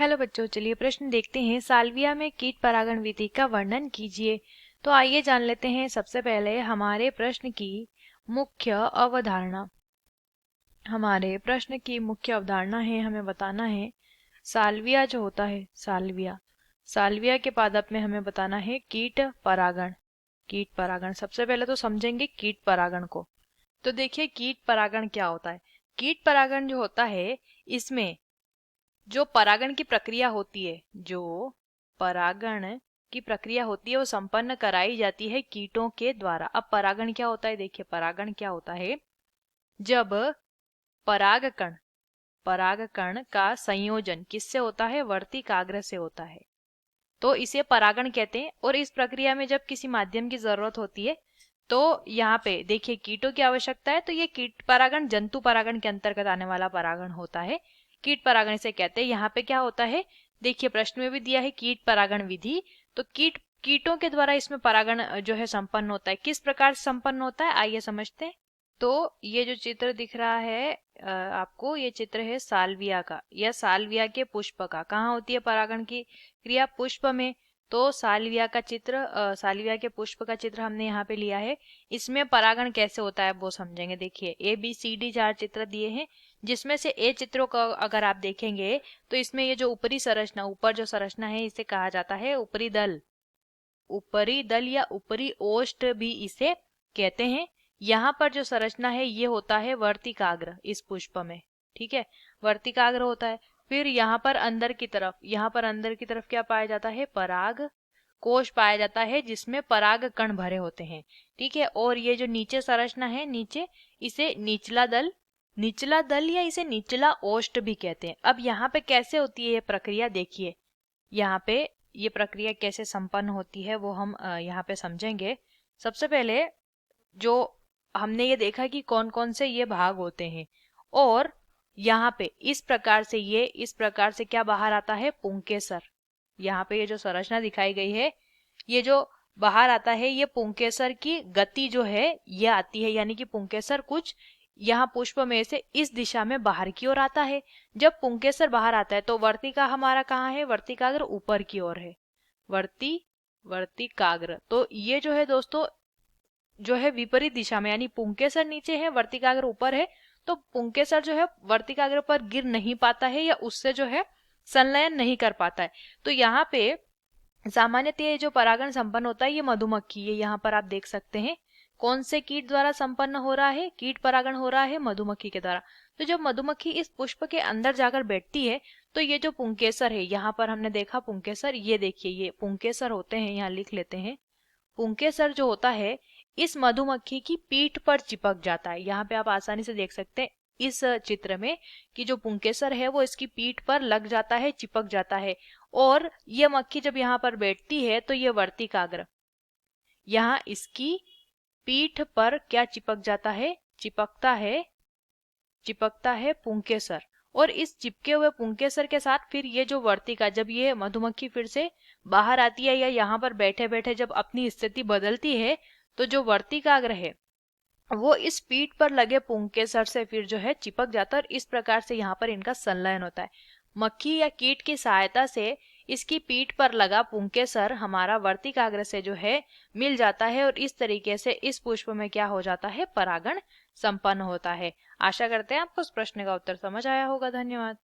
Hello बच्चों, चलिए प्रश्न देखते हैं। साल्विया में कीट परागण विधि का वर्णन कीजिए। तो आइए जान लेते हैं सबसे पहले हमारे प्रश्न की मुख्य अवधारणा। हमारे प्रश्न की मुख्य अवधारणा है, हमें बताना है साल्विया जो होता है, साल्विया के पादप में हमें बताना है कीट परागण सबसे पहले तो समझेंगे कीट परागण को। तो देखिए कीट परागण क्या होता है। कीट परागण जो होता है, इसमें जो परागण की प्रक्रिया होती है, वो संपन्न कराई जाती है कीटों के द्वारा। अब परागण क्या होता है, देखिए परागण क्या होता है, जब परागकण का संयोजन किससे होता है, वर्तिकाग्र से होता है, तो इसे परागण कहते हैं। और इस प्रक्रिया में जब किसी माध्यम की जरूरत होती है तो यहाँ पे देखिए कीटों की आवश्यकता है, तो ये कीट परागण जंतु परागण के अंतर्गत आने वाला परागण होता है, कीट परागण इसे कहते हैं। यहाँ पे क्या होता है, देखिए प्रश्न में भी दिया है कीट परागण विधि, तो कीटों के द्वारा इसमें परागण जो है संपन्न होता है। किस प्रकार से संपन्न होता है, आइए समझते हैं। तो ये जो चित्र दिख रहा है आपको, ये चित्र है साल्विया का, या साल्विया के पुष्प का। कहाँ होती है परागण की क्रिया, पुष्प में। तो साल्विया के पुष्प का चित्र हमने यहाँ पे लिया है। इसमें परागण कैसे होता है वो समझेंगे। देखिए ABCD 4 चित्र दिए हैं, जिसमें से ए चित्रों को अगर आप देखेंगे तो इसमें ये जो ऊपर जो संरचना है, इसे कहा जाता है ऊपरी दल या ऊपरी ओष्ठ भी इसे कहते हैं। यहाँ पर जो संरचना है ये होता है वर्तिकाग्र इस पुष्प में, ठीक है, वर्तिकाग्र होता है। फिर यहाँ पर अंदर की तरफ क्या पाया जाता है, पराग कोश पाया जाता है, जिसमें पराग कण भरे होते हैं, ठीक है। और ये जो नीचे संरचना है, इसे निचला दल या इसे निचला ओष्ठ भी कहते हैं। अब यहाँ पे कैसे होती है ये प्रक्रिया, देखिए यहाँ पे ये प्रक्रिया कैसे संपन्न होती है वो हम यहाँ पे समझेंगे। सबसे पहले जो हमने ये देखा कि कौन कौन से ये भाग होते हैं, और यहाँ पे इस प्रकार से क्या बाहर आता है, पुंकेसर। यहाँ पे ये जो संरचना दिखाई गई है, ये जो बाहर आता है, ये पुंकेसर की गति जो है ये आती है, यानी कि पुंकेसर कुछ यहाँ पुष्प में से इस दिशा में बाहर की ओर आता है। जब पुंकेसर बाहर आता है तो वर्तिका हमारा कहाँ है, वर्तिकाग्र ऊपर की ओर है, वर्तिकाग्र। तो ये जो है दोस्तों जो है विपरीत दिशा में, यानी पुंकेसर नीचे है, वर्तिकाग्र ऊपर है, तो पुंकेसर जो है वर्तिकाग्र पर गिर नहीं पाता है या उससे जो है संलयन नहीं कर पाता है। तो यहाँ पे सामान्यतः ये जो परागण संपन्न होता है, ये मधुमक्खी है, यहाँ पर आप देख सकते हैं कौन से कीट द्वारा संपन्न हो रहा है, कीट परागण हो रहा है मधुमक्खी के द्वारा। तो जब मधुमक्खी इस पुष्प के अंदर जाकर बैठती है तो ये जो पुंकेसर है, यहाँ पर हमने देखा पुंकेसर, ये देखिए ये पुंकेसर होते हैं, यहाँ लिख लेते हैं। पुंकेसर जो होता है इस मधुमक्खी की पीठ पर चिपक जाता है। यहाँ पे आप आसानी से देख सकते हैं इस चित्र में कि जो पुंकेसर है वो इसकी पीठ पर लग जाता है, चिपक जाता है। और ये मक्खी जब यहाँ पर बैठती है तो ये वर्तिकाग्र यहाँ इसकी पीठ पर क्या चिपक जाता है, चिपकता है पुंकेसर। और इस चिपके हुए पुंकेसर के साथ फिर ये जो वर्तिका, जब ये मधुमक्खी फिर से बाहर आती है या यहाँ पर बैठे बैठे जब अपनी स्थिति बदलती है, तो जो वर्तिकाग्र है वो इस पीठ पर लगे पुंकेसर से फिर जो है चिपक जाता है, और इस प्रकार से यहाँ पर इनका संलयन होता है। मक्खी या कीट की सहायता से इसकी पीठ पर लगा पुंकेसर हमारा वर्तिकाग्र से जो है मिल जाता है, और इस तरीके से इस पुष्प में क्या हो जाता है, परागण संपन्न होता है। आशा करते हैं आपको इस प्रश्न का उत्तर समझ आया होगा। धन्यवाद।